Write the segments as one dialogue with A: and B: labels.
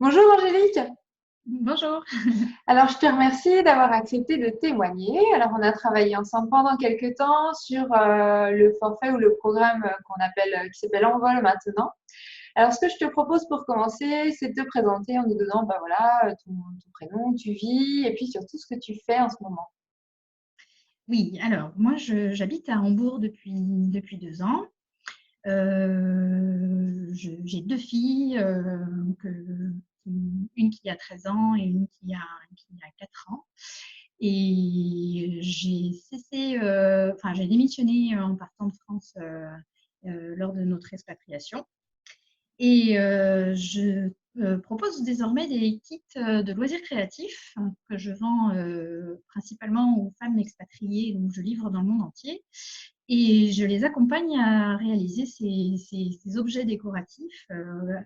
A: Bonjour Angélique.
B: Bonjour.
A: Alors, je te remercie d'avoir accepté de témoigner. Alors, on a travaillé ensemble pendant quelques temps sur le forfait ou le programme qui s'appelle Envol maintenant. Alors, ce que je te propose pour commencer, c'est de te présenter en nous donnant, ton prénom, où tu vis et puis surtout ce que tu fais en ce moment.
B: Oui, alors moi j'habite à Hambourg depuis 2 ans. J'ai deux filles, une qui a 13 ans et une qui a 4 ans. Et j'ai démissionné en partant de France lors de notre expatriation. Et je propose désormais des kits de loisirs créatifs que je vends principalement aux femmes expatriées, donc je livre dans le monde entier. Et je les accompagne à réaliser ces objets décoratifs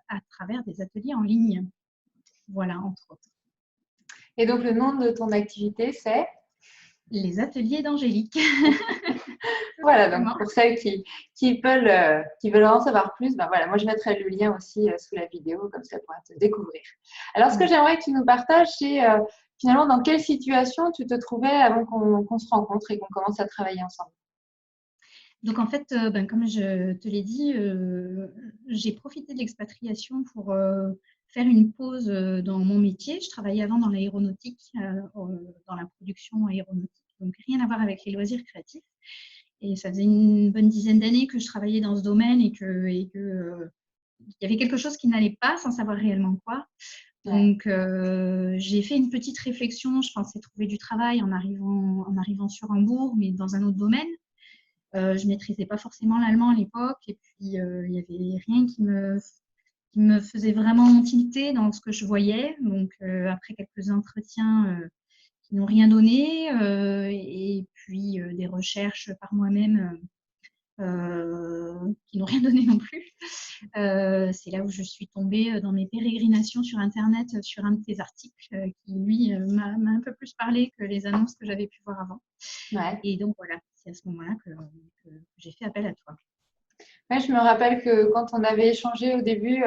B: à travers des ateliers en ligne. Voilà, entre autres.
A: Et donc, le nom de ton activité, c'est?
B: Les ateliers d'Angélique. Tout
A: Voilà, donc
B: simplement.
A: pour celles qui veulent en savoir plus, ben voilà, moi je mettrai le lien aussi sous la vidéo, comme ça pour te découvrir. Alors, ce que
B: Oui.
A: j'aimerais que tu nous partages, c'est finalement dans quelle situation tu te trouvais avant qu'on se rencontre et qu'on commence à travailler ensemble.
B: Donc en fait, comme je te l'ai dit, j'ai profité de l'expatriation pour faire une pause dans mon métier. Je travaillais avant dans l'aéronautique, dans la production aéronautique, donc rien à voir avec les loisirs créatifs. Et ça faisait une bonne dizaine d'années que je travaillais dans ce domaine et que il y avait quelque chose qui n'allait pas sans savoir réellement quoi.
A: Ouais.
B: Donc j'ai fait une petite réflexion. Je pensais trouver du travail en arrivant sur Hambourg, mais dans un autre domaine. Je maîtrisais pas forcément l'allemand à l'époque et puis il y avait rien qui me faisait vraiment tilter dans ce que je voyais. Donc après quelques entretiens qui n'ont rien donné et puis des recherches par moi-même qui n'ont rien donné non plus. C'est là où je suis tombée dans mes pérégrinations sur Internet sur un de tes articles qui, lui, m'a un peu plus parlé que les annonces que j'avais pu voir avant.
A: Ouais.
B: Et donc voilà, c'est à ce moment-là que j'ai fait appel à toi.
A: Ouais, je me rappelle que quand on avait échangé au début,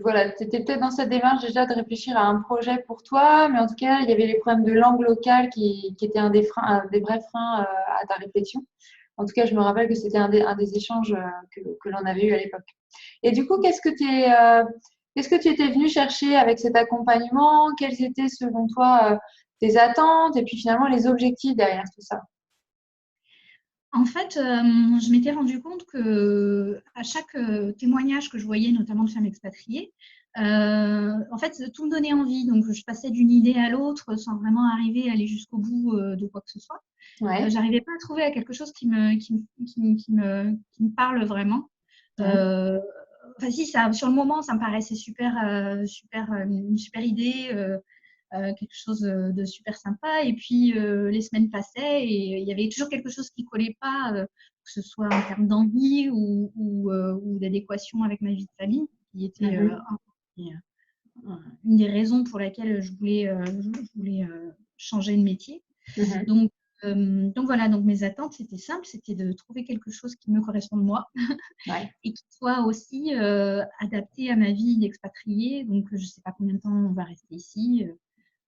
A: voilà, tu étais peut-être dans cette démarche déjà de réfléchir à un projet pour toi, mais en tout cas, il y avait les problèmes de langue locale qui étaient un des freins, un des vrais freins à ta réflexion. En tout cas, je me rappelle que c'était un des échanges que l'on avait eu à l'époque. Et du coup, qu'est-ce que tu étais venu chercher avec cet accompagnement? Quelles étaient, selon toi, tes attentes et puis finalement les objectifs derrière tout ça?
B: En fait, je m'étais rendu compte que à chaque témoignage que je voyais, notamment de femmes expatriées, en fait, tout me donnait envie. Donc, je passais d'une idée à l'autre sans vraiment arriver à aller jusqu'au bout de quoi que ce soit.
A: Ouais.
B: J'arrivais pas à trouver à quelque chose qui me parle vraiment.
A: Mmh.
B: Euh, enfin, si, ça, sur le moment, ça me paraissait une super idée. Quelque chose de super sympa. Et puis, les semaines passaient et il y avait toujours quelque chose qui ne collait pas, que ce soit en termes d'envie ou d'adéquation avec ma vie de famille, qui était
A: Mmh.
B: une des raisons pour laquelle je voulais changer de métier.
A: Mmh.
B: Donc, donc voilà, donc mes attentes, c'était simple, c'était de trouver quelque chose qui me corresponde moi
A: Ouais.
B: et qui soit aussi adapté à ma vie d'expatriée. Donc, je ne sais pas combien de temps on va rester ici.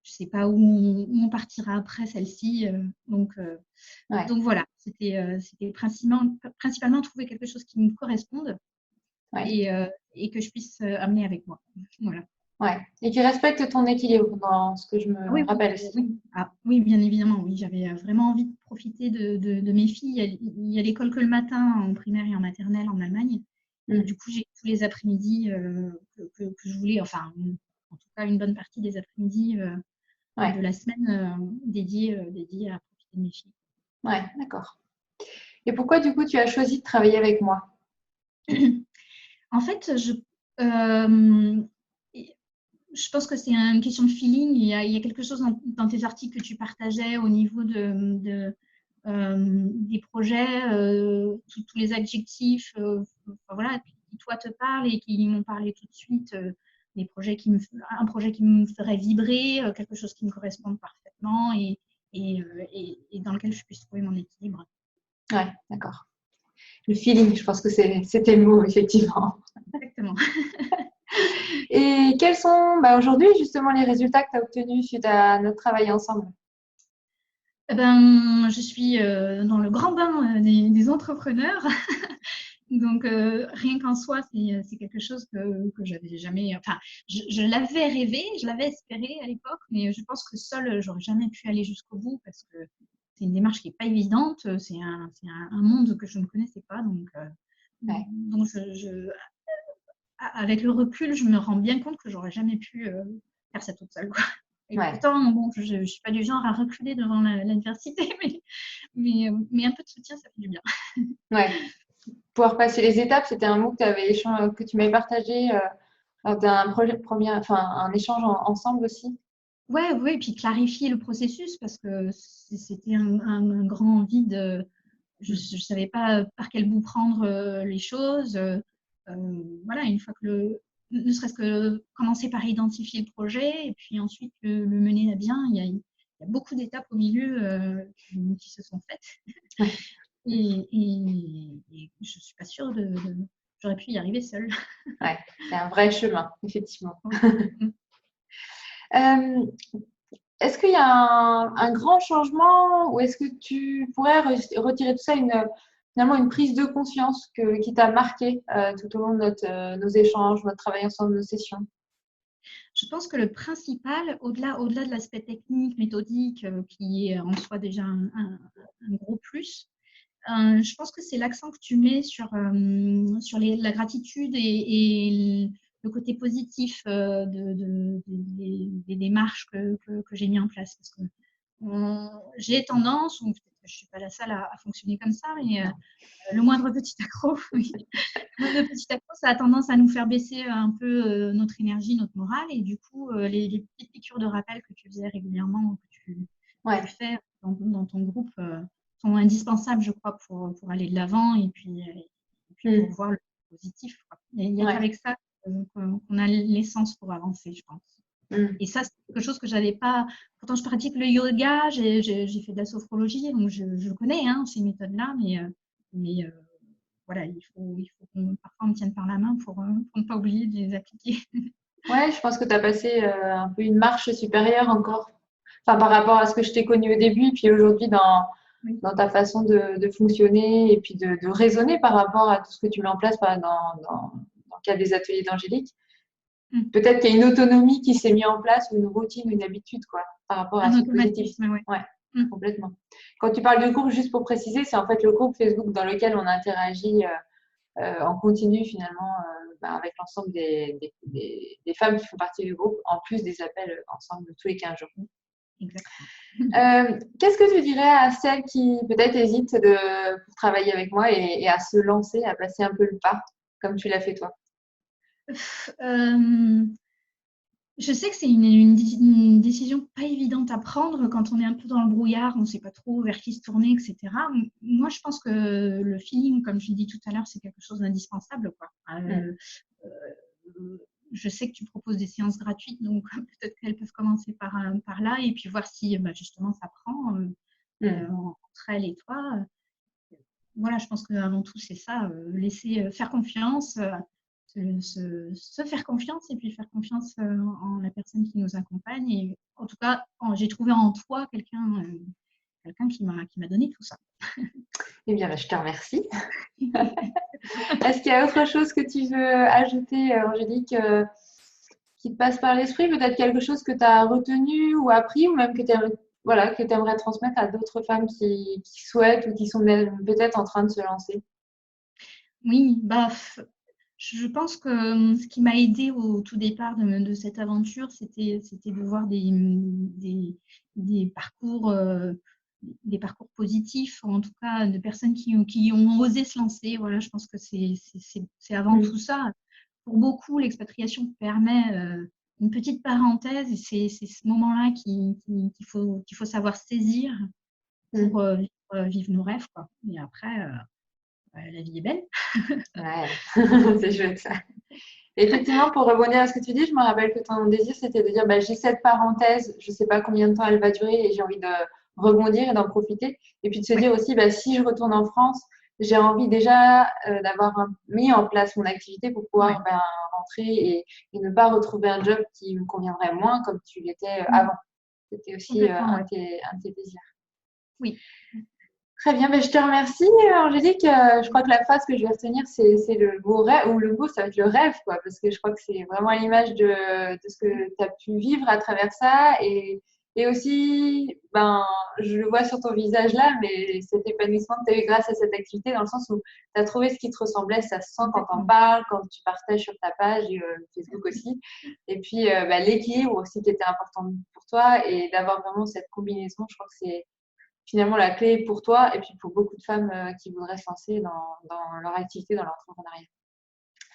B: Je ne sais pas où on partira après celle-ci.
A: Ouais.
B: Donc voilà, c'était principalement trouver quelque chose qui me corresponde
A: Ouais.
B: et que je puisse amener avec moi. Voilà.
A: Ouais. Et qui respecte ton équilibre dans ce que je
B: Ah
A: me
B: oui, oui,
A: rappelle aussi.
B: oui. Ah, oui, bien évidemment, oui. J'avais vraiment envie de profiter de mes filles. Il y a l'école que le matin en primaire et en maternelle en Allemagne. Et
A: Mmh.
B: du coup, j'ai tous les après-midi que je voulais, enfin, en tout cas, une bonne partie des après-midi de
A: Ouais.
B: la semaine dédiée à profiter de mes filles.
A: Ouais. D'accord. Et pourquoi du coup tu as choisi de travailler avec moi?
B: En fait, euh, je pense que c'est une question de feeling. Il y a quelque chose dans tes articles que tu partageais au niveau des projets, tous les adjectifs, enfin, voilà, qui toi te parlent et qui m'ont parlé tout de suite. Des projets un projet qui me ferait vibrer, quelque chose qui me corresponde parfaitement et dans lequel je puisse trouver mon équilibre.
A: Ouais. D'accord. Le feeling, je pense que c'était le mot, effectivement.
B: Exactement.
A: Et quels sont aujourd'hui justement les résultats que tu as obtenus suite à notre travail ensemble?
B: Eh ben, je suis dans le grand bain des entrepreneurs. Donc, rien qu'en soi, c'est quelque chose que j'avais jamais. Enfin, je l'avais rêvé, je l'avais espéré à l'époque, mais je pense que seule, j'aurais jamais pu aller jusqu'au bout parce que c'est une démarche qui n'est pas évidente. C'est un monde que je ne connaissais pas.
A: Ouais.
B: Donc avec le recul, je me rends bien compte que j'aurais jamais pu faire ça toute seule, quoi. Et
A: Ouais.
B: pourtant, bon, je ne suis pas du genre à reculer devant l'adversité, mais un peu de soutien, ça fait du bien.
A: Ouais. Pouvoir passer les étapes, c'était un mot que tu m'avais partagé lors d'un un échange ensemble aussi.
B: Ouais, ouais, et puis clarifier le processus parce que c'était un grand vide. Je ne savais pas par quel bout prendre les choses. Voilà, une fois ne serait-ce que commencer par identifier le projet et puis ensuite le mener à bien, il y a beaucoup d'étapes au milieu qui se sont faites.
A: Ouais.
B: Et je ne suis pas sûre j'aurais pu y arriver seule.
A: Ouais. C'est un vrai chemin, effectivement.
B: Oui. Mm.
A: Euh, Est-ce qu'il y a un grand changement ou est-ce que tu pourrais retirer de ça finalement une prise de conscience qui t'a marqué tout au long de nos échanges, notre travail ensemble, nos sessions?
B: Je pense que le principal, au-delà de l'aspect technique, méthodique, qui est en soi déjà un gros plus, je pense que c'est l'accent que tu mets sur la gratitude et le côté positif des démarches que j'ai mis en place. Parce que j'ai tendance, ou peut-être que je ne suis pas la seule à fonctionner comme ça, mais le moindre petit accroc, oui. Le moindre petit accroc, ça a tendance à nous faire baisser un peu notre énergie, notre morale. Et du coup, les petites piqûres de rappel que tu faisais régulièrement, que tu
A: Ouais.
B: fais dans ton groupe, sont indispensables, je crois, pour aller de l'avant et puis pour
A: Mm.
B: voir le positif, quoi. Il n'y a
A: Ouais.
B: qu'avec ça qu'on a l'essence pour avancer, je pense.
A: Mm.
B: Et ça, c'est quelque chose que j'avais pas. Pourtant, je pratique le yoga, j'ai fait de la sophrologie, donc je connais ces méthodes-là, mais voilà, il faut parfois on me tienne par la main pour ne pas oublier de les appliquer.
A: Ouais, je pense que tu as passé un peu une marche supérieure encore, enfin, par rapport à ce que je t'ai connu au début, et puis aujourd'hui
B: Oui.
A: dans ta façon de fonctionner et puis de raisonner par rapport à tout ce que tu mets en place dans le cadre des ateliers d'Angélique.
B: Mm.
A: Peut-être qu'il y a une autonomie qui s'est mise en place, ou une routine, une habitude, quoi, par rapport à
B: Un
A: ce positif.
B: automatisme, oui.
A: Ouais,
B: Mm.
A: complètement. Quand tu parles de groupe, juste pour préciser, c'est en fait le groupe Facebook dans lequel on interagit en continu finalement avec l'ensemble des femmes qui font partie du groupe, en plus des appels ensemble tous les 15 jours.
B: Exactement.
A: Qu'est-ce que tu dirais à celles qui peut-être hésitent pour travailler avec moi et à se lancer, à passer un peu le pas, comme tu l'as fait toi?
B: Euh, je sais que c'est une décision pas évidente à prendre quand on est un peu dans le brouillard, on ne sait pas trop vers qui se tourner, etc. Moi, je pense que le feeling, comme je l'ai dit tout à l'heure, c'est quelque chose d'indispensable, quoi.
A: Mm.
B: Je sais que tu proposes des séances gratuites, donc peut-être qu'elles peuvent commencer par là et puis voir si justement ça prend
A: Mm.
B: entre elles et toi. Voilà, je pense qu'avant tout, c'est ça, laisser faire confiance, se faire confiance et puis faire confiance en la personne qui nous accompagne. Et en tout cas, j'ai trouvé en toi quelqu'un qui m'a donné tout ça.
A: Eh bien, je te remercie. Est-ce qu'il y a autre chose que tu veux ajouter, Angélique, qui te passe par l'esprit? Peut-être quelque chose que tu as retenu ou appris, ou même que tu aimerais, voilà, que tu aimerais transmettre à d'autres femmes qui souhaitent ou qui sont peut-être en train de se lancer?
B: Oui, je pense que ce qui m'a aidé au tout départ de cette aventure, c'était de voir des parcours, des parcours positifs, en tout cas de personnes qui ont osé se lancer. Voilà, je pense que c'est avant tout
A: Mm.
B: ça. Pour beaucoup, l'expatriation permet une petite parenthèse et c'est ce moment-là qu'il faut savoir saisir pour
A: Mm.
B: vivre nos rêves, quoi. Et après, la vie est belle.
A: Ouais, c'est chouette ça. Effectivement, pour rebondir à ce que tu dis, je me rappelle que ton désir, c'était de dire j'ai cette parenthèse, je ne sais pas combien de temps elle va durer et j'ai envie de rebondir et d'en profiter. Et puis de se
B: Ouais.
A: dire aussi, si je retourne en France, j'ai envie déjà d'avoir mis en place mon activité pour
B: Ouais.
A: pouvoir rentrer et ne pas retrouver un job qui me conviendrait moins comme tu l'étais
B: Mmh.
A: avant. C'était aussi
B: Complètement, ouais.
A: un de tes désirs.
B: Oui.
A: Très bien, ben, je te remercie Angélique. Je crois que la phrase que je vais retenir, c'est le beau rêve, ou le beau, ça va être le rêve, quoi, parce que je crois que c'est vraiment l'image de ce que tu as pu vivre à travers ça. Et aussi, ben, je le vois sur ton visage là, mais cet épanouissement que tu as eu grâce à cette activité, dans le sens où tu as trouvé ce qui te ressemblait, ça se sent quand tu en
B: Complètement.
A: parles, quand tu partages sur ta page et Facebook aussi. Et puis, ben, l'équilibre aussi qui était important pour toi et d'avoir vraiment cette combinaison, je crois que c'est finalement la clé pour toi et puis pour beaucoup de femmes qui voudraient se lancer dans leur activité, dans l'entrepreneuriat.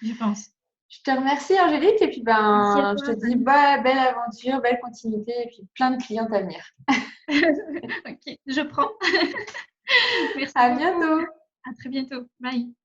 B: Je pense.
A: Je te remercie Angélique et puis
B: Merci à
A: ben, je
B: toi,
A: te dis
B: Fanny.
A: belle aventure, belle continuité et puis plein de clientes à venir.
B: OK, je prends. Merci
A: À
B: beaucoup.
A: bientôt!
B: À très bientôt. Bye.